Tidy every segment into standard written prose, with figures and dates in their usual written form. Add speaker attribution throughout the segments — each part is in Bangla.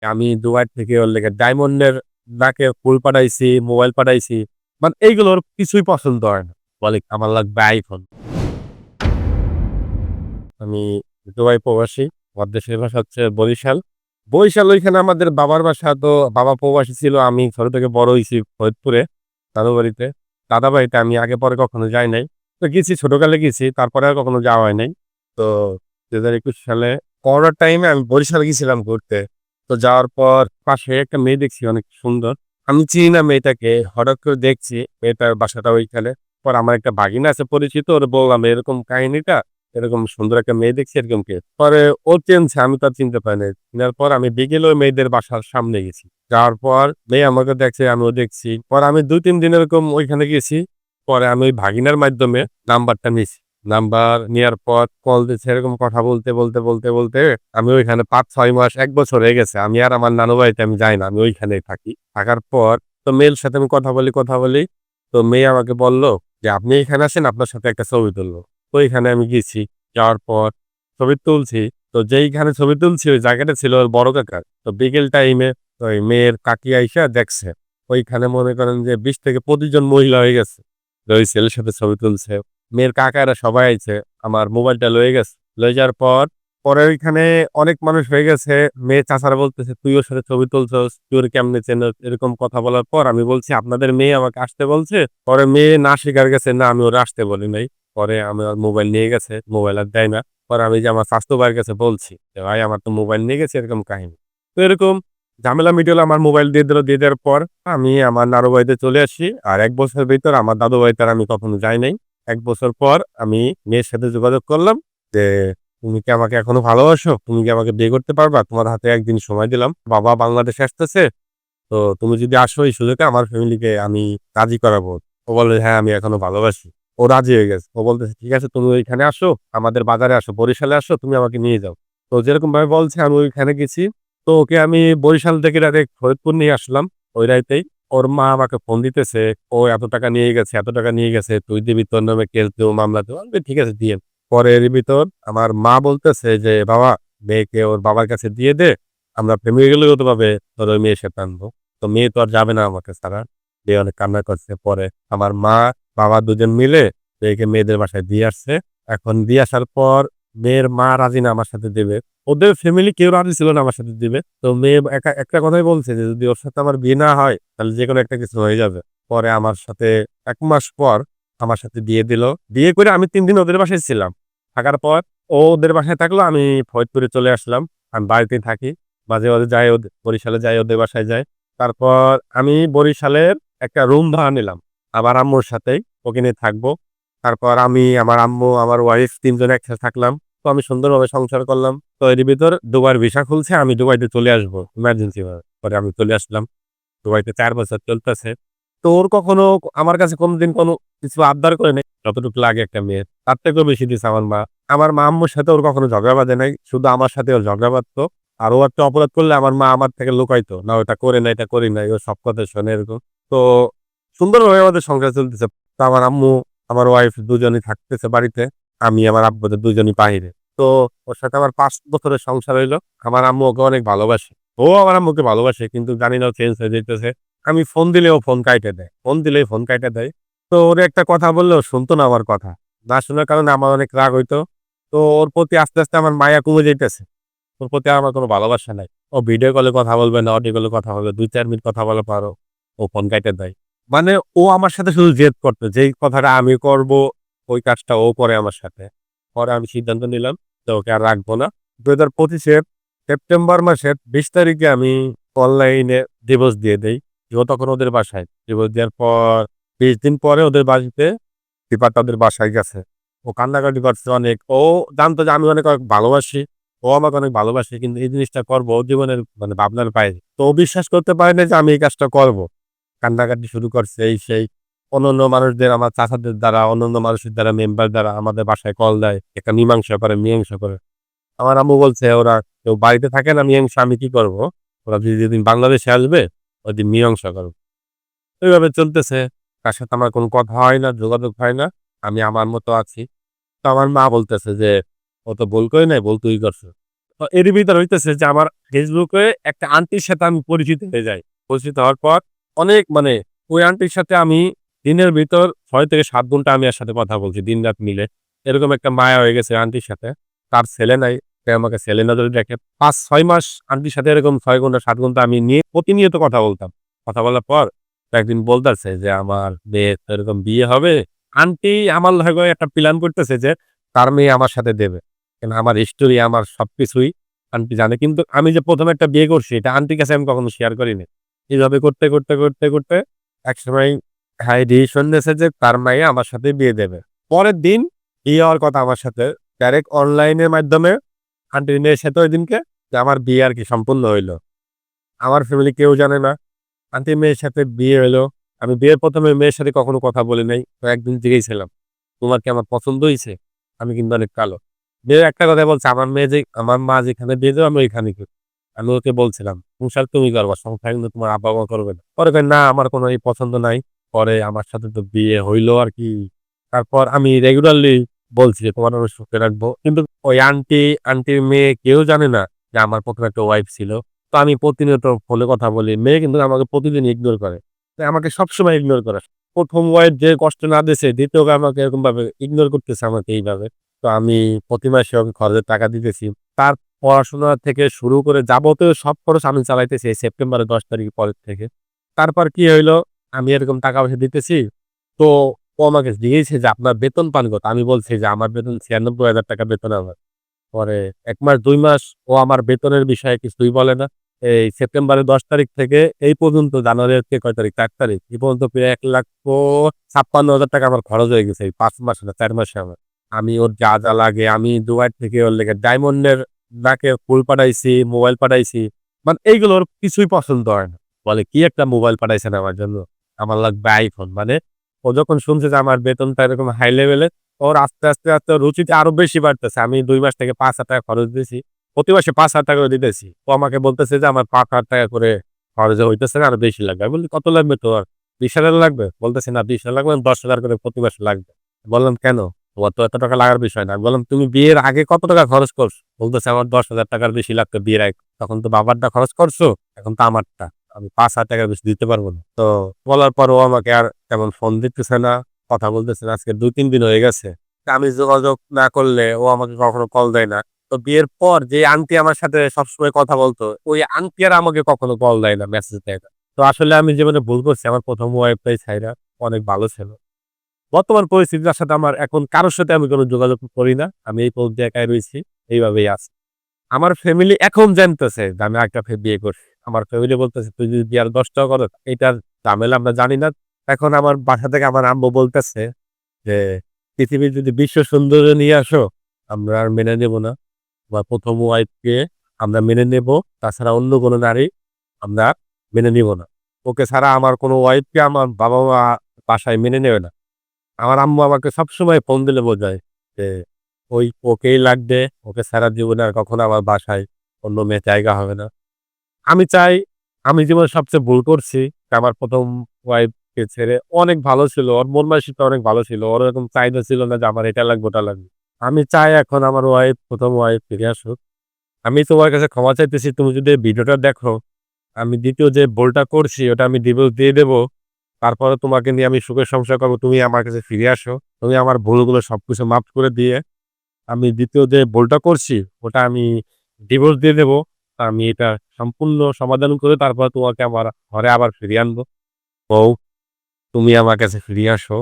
Speaker 1: আমি দুবাই থেকে ওর লেগে ডায়মন্ডের নাকে ফুল পাঠাইছি, মোবাইল পাঠাইছি। মানে এইগুলো ওর কিছুই পছন্দ হয় না। বলে আমার লাগবে iPhone। আমি দুবাই প্রবাসী। আমার দেশের ভাষা হচ্ছে বরিশাল। বরিশাল ওইখানে আমাদের বাবার বাসা। তো বাবা প্রবাসী ছিল। আমি ছোট থেকে বড় হইছি ফরিদপুরে, দাদু বাড়িতে। দাদা বাড়িতে আমি আগে পরে কখনো যাই নাই। তো গেছি ছোটকালে গেছি। তারপরে আর কখনো যাওয়া হয় নাই। তো ২০২১ সালে করোনার টাইমে আমি বরিশাল গেছিলাম ঘুরতে। তো যাওয়ার পর পাশে একটা মেয়ে দেখছি অনেক সুন্দর। আমি চিনি না মেয়েটাকে। হঠাৎ করে দেখছি মেয়েটার বাসাটা ওইখানে। পরে আমার একটা ভাগিনা আছে পরিচিত। ওরে বললাম এরকম কাহিনীটা। এরকম সুন্দর একটা মেয়ে দেখছি এরকম কে? পরে ও চিনছে, আমি তো আর চিনতে পারি নাই। চিনার পর আমি বিকেলে ওই মেয়েদের বাসার সামনে গেছি। যাওয়ার পর মেয়ে আমাকে দেখছে, আমিও দেখছি। পরে আমি ২-৩ দিন এরকম ওইখানে গেছি। পরে আমি ওই ভাগিনার মাধ্যমে নাম্বারটা নিছি। নাম্বার নেয়ার পর কল দিচ্ছে এরকম কথা বলতে আমি ওইখানে ৫-৬ মাস ১ বছর হয়ে গেছে। আমি আর আমার নানু বাড়িতে আমি যাই না। আমি ওইখানেই থাকি। থাকার পর তো মেয়ের সাথে আমি কথা বলি। তো মেয়ে আমাকে বলল যে, "আপনি এখানে আসেন, আপনার সাথে একটা ছবি তুলব।" তো ওইখানে আমি গেছি। যাওয়ার পর ছবি তুলছি। তো যেইখানে ছবি তুলছি ওই জায়গাটা ছিল ওর বড় কাকার। তো বিকেল টাইমে ওই মেয়ের কাকি আইসা দেখছে। ওইখানে মনে করেন যে ২০ থেকে ২৫ জন মহিলা হয়ে গেছে। যে ওই ছেলের সাথে ছবি তুলছে। মেয়ের কাকারা সবাই আইছে। আমার মোবাইলটা লয়ে গেছে। লয়ে যাওয়ার পর পরে ওইখানে অনেক মানুষ হয়ে গেছে। মেয়ে চাচারা বলতেছে, "তুই ওর সাথে ছবি তুলছস, তুই ওরে কেমনে চেনস?" এরকম কথা বলার পর আমি বলছি, "আপনাদের মেয়ে আমাকে আসতে বলছে।" পরে মেয়ে না স্বীকার গেছে, "না আমি ওরে আসতে বলি নাই।" পরে আমার মোবাইল নিয়ে গেছে। মোবাইল আর দেয় না। পরে আমি যে আমার চাচাতো ভাইয়ের কাছে বলছি যে, "ভাই আমার তো মোবাইল নিয়ে গেছে," এরকম কাহিনী। তো এরকম ঝামেলা মিটলো। আমার মোবাইল দিয়ে দিল। দিয়ে দেওয়ার পর আমি আমার নানু বাড়িতে চলে আসি। আর ১ বছরের ভিতর আমার দাদু বাড়িতে আর আমি কখনো যাই নাই। ১ বছর পর আমি মেয়ের সাথে যোগাযোগ করলাম যে, "তুমি কি আমাকে এখনো ভালোবাসো? তুমি কি আমাকে বিয়ে করতে পারবা? তোমার হাতে ১ দিন সময় দিলাম। বাবা বাংলাদেশে আসতেছে। তো তুমি যদি আসো এই সুযোগে আমার ফ্যামিলিকে আমি রাজি করাবো।" ও বলে, "হ্যাঁ, আমি এখনো ভালোবাসি।" ও রাজি হয়ে গেছে। ও বলতেছে, "ঠিক আছে তুমি ওইখানে আসো, আমাদের বাজারে আসো, বরিশালে আসো, তুমি আমাকে নিয়ে যাও।" তো যেরকমভাবে বলছে আমি ওইখানে গেছি। তো ওকে আমি বরিশাল থেকে ডাইরেক্ট ফরিদপুর নিয়ে আসলাম ওই রাইতেই। ওর মা আমাকে ফোন দিতেছে, "ও এত টাকা নিয়ে গেছে, এত টাকা নিয়ে গেছে। তুই দিবি, তোর নামে কেস দেব, মামলা দেব।" আমি বলি, "ঠিক আছে দিয়েন।" পরে এর ভিতর আমার মা বলতেছে যে, "বাবা মেয়েকে ওর বাবার কাছে দিয়ে দে। আমরা ফ্যামিলিগতভাবে তোর ওই মেয়ের সাথে আনবো।" তো মেয়ে তো আর যাবে না আমাকে ছাড়া। মেয়ে অনেক কান্না করছে। পরে আমার মা, বাবা দুজন মিলে মেয়েকে মেয়েদের বাসায় দিয়ে আসছে। এখন দিয়ে আসার পর মেয়ের মা রাজি না আমার সাথে দিবে। ওদের ফ্যামিলি কেউ রাজি ছিল না আমার সাথে দিবে। তো মেয়ে একটা কথাই বলছে যে, "যদি ওর সাথে আমার বিয়ে না হয়, তাহলে যেকোনো একটা কিছু হয়ে যাবে।" পরে আমার সাথে ১ মাস পর আমার সাথে বিয়ে দিল। বিয়ে করে আমি ৩ দিন ওদের বাসায় ছিলাম। থাকার পর ও ওদের বাসায় থাকলো, আমি ফরিদপুরে চলে আসলাম। আমি বাড়িতেই থাকি। মাঝে, মাঝে যাই বরিশালে যাই, ওদের বাসায় যাই। তারপর আমি বরিশালের একটা রুম ভাড়া নিলাম। আমার আম্মুর সাথেই। ওকে নিয়ে থাকবো। তারপর আমি, আমার আম্মু, আমার ওয়াইফ ৩ জন একসাথে থাকলাম। তো আমি সুন্দরভাবে সংসার করলাম। তো এরই ভিতর দুবাইয়ের ভিসা খুলছে। আমি দুবাইতে চলে আসবো ইমার্জেন্সি ভাবে। পরে আমি চলে আসলাম। দুবাইতে ৪ বছর চলতেছে। তো ওর কখনো আমার কাছে কোনদিন কোনো কিছু আবদার করে নাই। যতটুকু লাগে একটা মেয়ের। তার থেকেও বেশি দিছে আমার মা। আমার মা আম্মুর সাথে ওর কখনো ঝগড়া বাধে নাই। শুধু আমার সাথে ওর ঝগড়া বাধতো। আর ও একটা অপরাধ করলে আমার মা আমার থেকে লুকাইতো। "না ওটা করে নাই, এটা করি নাই।" ও সব কথা শোনে এরকম। তো সুন্দরভাবে আমাদের সংসার চলতেছে। তো আমার আম্মু, আমার ওয়াইফ দুজনই থাকতেছে বাড়িতে। আমি, আমার আব্বু দুজনই বাহিরে। তো ওর সাথে আমার ৫ বছরের সংসার হইলো। আমার আম্মু ওকে অনেক ভালোবাসে। ও আমার আম্মুকে ভালোবাসে কিন্তু জানি না ও চেঞ্জ হয়ে যাইতেছে। আমি ফোন দিলেও ফোন কাইটা দেয়। ফোন দিলেই ফোন কাইটা দেয়। তো ওরে একটা কথা বললেও শুনতো না আমার কথা। না শোনার কারণে আমার অনেক রাগ হইতো। তো ওর প্রতি আস্তে আমার মায়া কমে যাইতেছে। ওর প্রতি আর আমার কোনো ভালোবাসা নাই। ও ভিডিও কলে কথা বলবে না, অডিও কলে কথা বলবে। ২-৪ মিনিট কথা বলার পরও ও ফোন কাইটা দেয়। মানে ও আমার সাথে শুধু জেদ করতো। যেই কথাটা আমি করব, ওই কাজটা ও করে আমার সাথে। পরে আমি সিদ্ধান্ত নিলাম যে ওকে আর রাখবো না। ২০২৫ এর সেপ্টেম্বর মাসের ২০ তারিখে আমি অনলাইনে ডিভোর্স দিয়ে দেই। ও তখন ওদের বাসায়। ডিভোর্স দেওয়ার পর ২০ দিন পরে ওদের বাড়িতে পেপারটা ওদের বাসায় গেছে। ও কান্নাকাটি করছে অনেক। ও জানতো যে আমি অনেক ভালোবাসি। ও আমাকে অনেক ভালোবাসে। কিন্তু এই জিনিসটা করবো ওর জীবনের মানে ভাবনার বাইরে। তো ও বিশ্বাস করতে পারে নাই যে আমি এই কাজটা করব। কান্নাকাটি শুরু করছে এই সেই। অন্যান্য মানুষদের, আমার চাচাদের দ্বারা, অন্যান্য মানুষের দ্বারা, মেম্বার দ্বারা আমাদের বাসায় কল দেয়। একটা মীমাংসা করে। আমার আম্মু বলছে, "ওরা কেউ বাড়িতে থাকে না মীমাংসা আমি কি করব? ওরা যেদিন বাংলাদেশে আসবে ওইদিন মীমাংসা করব।" এভাবে চলতেছে। তার সাথে আমার কোনো কথা হয় না, যোগাযোগ হয় না। আমি আমার মতো আছি। তো আমার মা বলতেছে যে, "ও তো ভুল করে নাই, ভুল তুই করছিস।" তো এরই ভিতর হইতেছে যে আমার ফেসবুকে একটা আন্টির সাথে আমি পরিচিত হয়ে যাই। পরিচিত হওয়ার পর অনেক মানে ওই আন্টির সাথে আমি দিনের ভিতর ৬ থেকে ৭ ঘন্টা আমি এর সাথে কথা বলছি দিন-রাত মিলে। এরকম একটা মায়া হয়ে গেছে আন্টির সাথে। তার ছেলে নাই। সে আমাকে ছেলের নজরে দেখে। ৫-৬ মাস আন্টির সাথে এরকম ৬ ঘন্টা ৭ ঘন্টা আমি নিয়ে প্রতিনিয়ত কথা বলতাম। কথা বলার পর একদিন বলতেছে যে, "আমার মেয়ের তো এরকম বিয়ে হবে।" আন্টি আমার লগে একটা প্ল্যান করতেছে যে তার মেয়ে আমার সাথে দেবে। কেন আমার হিস্টোরি আমার সবকিছুই আন্টি জানে। কিন্তু আমি যে ১ম একটা বিয়ে করছি এটা আন্টির কাছে আমি কখনো শেয়ার করিনি। এভাবে করতে একসময় হ্যাঁ, ডিসিশন নিয়েছে যে তার মাইয়া আমার সাথে বিয়ে দেবে। পরের দিন বিয়ে হওয়ার কথা আমার সাথে। ডাইরেক্ট অনলাইনের মাধ্যমে আন্টির মেয়ের সাথে ঐদিনকে যে আমার বিয়ে আরকি সম্পূর্ণ হইল। আমার ফ্যামিলি কেউ জানে না। আন্টির মেয়ের সাথে বিয়ে হইলো। আমি বিয়ের ১ম এ মেয়ের সাথে কখনো কথা বলি নাই। তো একদিন জিজ্ঞেসছিলাম, "তোমার কি আমার পছন্দ হইছে? আমি কিন্তু অনেক কালো।" মেয়ে একটা কথাই বলছে, আমার মা যেখানে বিয়ে দেবে আমি ওইখানেই করব।" আমি ওকে বলছিলাম, "সংসার তুমি করবা, সংসার কিন্তু তোমার আব্বা-মা করবে না।" পরে কয়, "না আমার কোনো এই পছন্দ নাই।" পরে আমার সাথে তো বিয়ে হইলো আরকি। তারপর আমি রেগুলারলি বলছি যে, "তোমার আমি সুখে রাখবো।" কিন্তু ওই আন্টির মেয়ে কেউ জানে না যে আমার ১ম একটা ওয়াইফ ছিল। তো আমি প্রতিনিয়ত ফোনে কথা বলি। মেয়ে কিন্তু আমাকে প্রতিদিন ইগনোর করে। তো আমাকে সবসময় ইগনোর করে। ১ম ওয়াইফ যে কষ্ট না দিছে, ২য় আমাকে এরকমভাবে ইগনোর করতেছে আমাকে এইভাবে। তো আমি প্রতি মাসে ওকে খরচের টাকা দিতেছি। তার পড়াশোনা থেকে শুরু করে যাবতীয় সব খরচ আমি চালাইতেছি এই সেপ্টেম্বরের ১০ তারিখ পরের থেকে। তারপর কি হইলো, আমি এরকম টাকা-পয়সা দিতেছি। তো ও আমাকে জিজ্ঞেসে যে, "আপনার বেতন পান কত?" আমি বলছি যে, "আমার বেতন ৳৯৬,০০০ বেতন আমার।" পরে ১ মাস ২ মাস ও আমার বেতনের বিষয়ে কিছুই বলে না। এই সেপ্টেম্বরের ১০ তারিখ থেকে এই পর্যন্ত জানুয়ারি আজকে কয় তারিখ? ৪ তারিখ। এই পর্যন্ত প্রায় ৳১,৫৬,০০০ আমার খরচ হয়ে গেছে এই ৫ মাসে না ৪ মাসে আমার। আমি ওর যা লাগে আমি দুবাই থেকে ওর লেগে ডায়মন্ডের নাকের ফুল পাঠাইছি, মোবাইল পাঠাইছি। মানে এইগুলো ওর কিছুই পছন্দ হয় না। বলে, "কি একটা মোবাইল পাঠাইছেন আমার জন্য? আমার লাগবে iPhone।" মানে ও যখন শুনছে যে আমার বেতনটা এরকম হাই লেভেলে ওর আস্তে ওর রুচিটা আরো বেশি বাড়তেছে। আমি ২ মাস থেকে ৳৫,০০০ খরচ দিছি। প্রতি মাসে ৳৫,০০০ করে দিতেছি। ও আমাকে বলতেছে যে আমার ৳৫,০০০ করে খরচ হইতেছে না আরো বেশি লাগবে। আমি বলছি, "কত লাগবে তোর? ২০,০০০ লাগবে?" বলতেছে, "না ২০,০০০ লাগবে না ১০,০০০ করে প্রতি মাসে লাগবে।" বললাম, "কেন? তোমার তো এত টাকা লাগার বিষয় না।" আমি বললাম, "তুমি বিয়ের আগে কত টাকা খরচ করছো?" বলতেছে, "আমার ৳১০,০০০ র বেশি লাগতো বিয়ের আগে। তখন তো বাবারটা খরচ করছো, এখন তো আমারটা। আমি ৳৫,০০০ বেশি দিতে পারব না।" তো বলার পর ও আমাকে আর তেমন ফোন দিতেছে না, কথা বলতেছে না। আজকে ২-৩ দিন হয়ে গেছে। আমি যোগাযোগ না করলে ও আমাকে কখনো কল দেয় না। তো বিয়ের পর যে আন্টি আমার সাথে সবসময় কথা বলতো, ওই আন্টি আর আমাকে কখনো কল দেয় না, মেসেজ দেয় না। তো আসলে আমি জীবনে ভুল করছি। আমার ১ম ওয়াইফটাই ছাইড়া অনেক ভালো ছিল। বর্তমান পরিস্থিতির সাথে আমার এখন কারো সাথে আমি কোন যোগাযোগ করি না। আমি এই পর্যায়ে একাই রইছি। এইভাবেই আছি। আমার ফ্যামিলি এখন জানতেছে যে আমি আরেকটা বিয়ে করছি। আমার ফ্যামিলি বলতেছে, "তুই যদি বিয়ে আর ১০ টাও করো, এটার ঝামেলা আমরা জানি না।" এখন আমার বাসা থেকে আমার আম্মু বলতেছে যে, "পৃথিবীর যদি বিশ্ব সৌন্দর্য নিয়ে আসো, আমরা আর মেনে নেব না। তোমার ১ম ওয়াইফকে আমরা মেনে নেব। তাছাড়া অন্য কোন নারী আমরা মেনে নিব না। ওকে ছাড়া আমার কোন ওয়াইফকে আমার বাবা-মা বাসায় মেনে নেবে না।" আমার আম্মু আমাকে সবসময় ফোন দিলে বোঝায় যে, ওকেই লাগবে। ওকে ছাড়া জীবনে আর কখনো আমার বাসায় অন্য মেয়ের জায়গা হবে না। আমি চাই আমি জীবনে সবচেয়ে ভুল করছি যে আমার ১ম ওয়াইফকে ছেড়ে অনেক ভালো ছিল। ওর মন মানসিকতা অনেক ভালো ছিল। ওর এরকম চাহিদা ছিল না যে আমার এটা লাগবে, ওটা লাগবে। আমি চাই এখন আমার ১ম ওয়াইফ ফিরে আসুক। আমি তোমার কাছে ক্ষমা চাইতেছি। তুমি যদি এই ভিডিওটা দেখো, আমি ২য় যে ভুলটা করছি ওটা আমি ডিভোর্স দিয়ে দেব। তারপরে তোমাকে নিয়ে আমি সুখে সংসার করব। তুমি আমার কাছে ফিরে আসো। তুমি আমার ভুলগুলো সবকিছু মাফ করে দিয়ে আমি ২য় যে ভুলটা করছি ওটা আমি ডিভোর্স দিয়ে দেব। আমি এটা সম্পূর্ণ সমাধান করে তারপর তোমাকে আমার ঘরে আবার ফিরিয়ে আনবো। বউ তুমি আমার কাছে ফিরে আসো।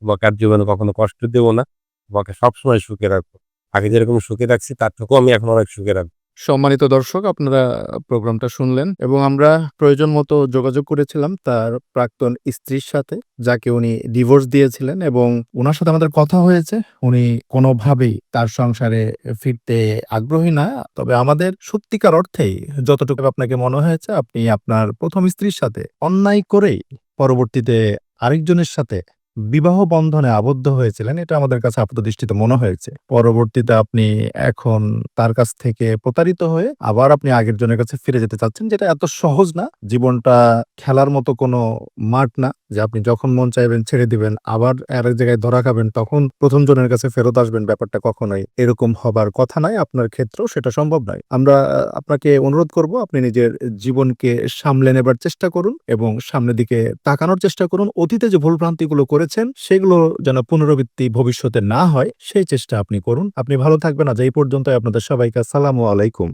Speaker 1: তোমাকে আর জীবনে কখনো কষ্ট দেব না। তোমাকে সবসময় সুখে রাখবো। আগে যেরকম সুখে রাখছি তার থেকেও আমি এখন অনেক সুখে রাখবো।
Speaker 2: সম্মানিত দর্শক, আপনারা প্রোগ্রামটা শুনলেন এবং আমরা প্রয়োজন মতো যোগাযোগ করেছিলাম তার প্রাক্তন স্ত্রীর সাথে, যাকে উনি ডিভোর্স দিয়েছিলেন এবং উনার সাথে আমাদের কথা হয়েছে। উনি কোনোভাবেই তার সংসারে ফিরতে আগ্রহী না। তবে আমাদের সত্যিকার অর্থেই যতটুকু আপনাকে মনে হয়েছে, আপনি আপনার ১ম স্ত্রীর সাথে অন্যায় করেই পরবর্তীতে আরেকজনের সাথে বিবাহ বন্ধনে আবদ্ধ হয়েছিলেন, এটা আমাদের কাছে আপাতদৃষ্টিতে মনে হয়েছে। পরবর্তীতে আপনি এখন তার কাছ থেকে প্রতারিত হয়ে আবার আপনি আগের জনের কাছে ফিরে যেতে চাচ্ছেন, যেটা এত সহজ না। জীবনটা খেলার মতো কোনো মাঠ না যে আপনি যখন মন চাইবেন ছেড়ে দিবেন, আবার আরেক জায়গায় ধরা খাবেন, তখন ১ম জনের কাছে ফেরত আসবেন। ব্যাপারটা কখনোই এরকম হবার কথা নয়। আপনার ক্ষেত্রেও সেটা সম্ভব নয়। আমরা আপনাকে অনুরোধ করব, আপনি নিজের জীবনকে সামলে নেবার চেষ্টা করুন এবং সামনের দিকে তাকানোর চেষ্টা করুন। অতীতে যে ভুলভ্রান্তিগুলো করেছেন, সেগুলো যেন পুনরাবৃত্তি ভবিষ্যতে না হয়, সেই চেষ্টা আপনি করুন। আপনি ভালো থাকবেন। আজ এই পর্যন্তই। আপনাদের সবাইকে আসসালামু আলাইকুম।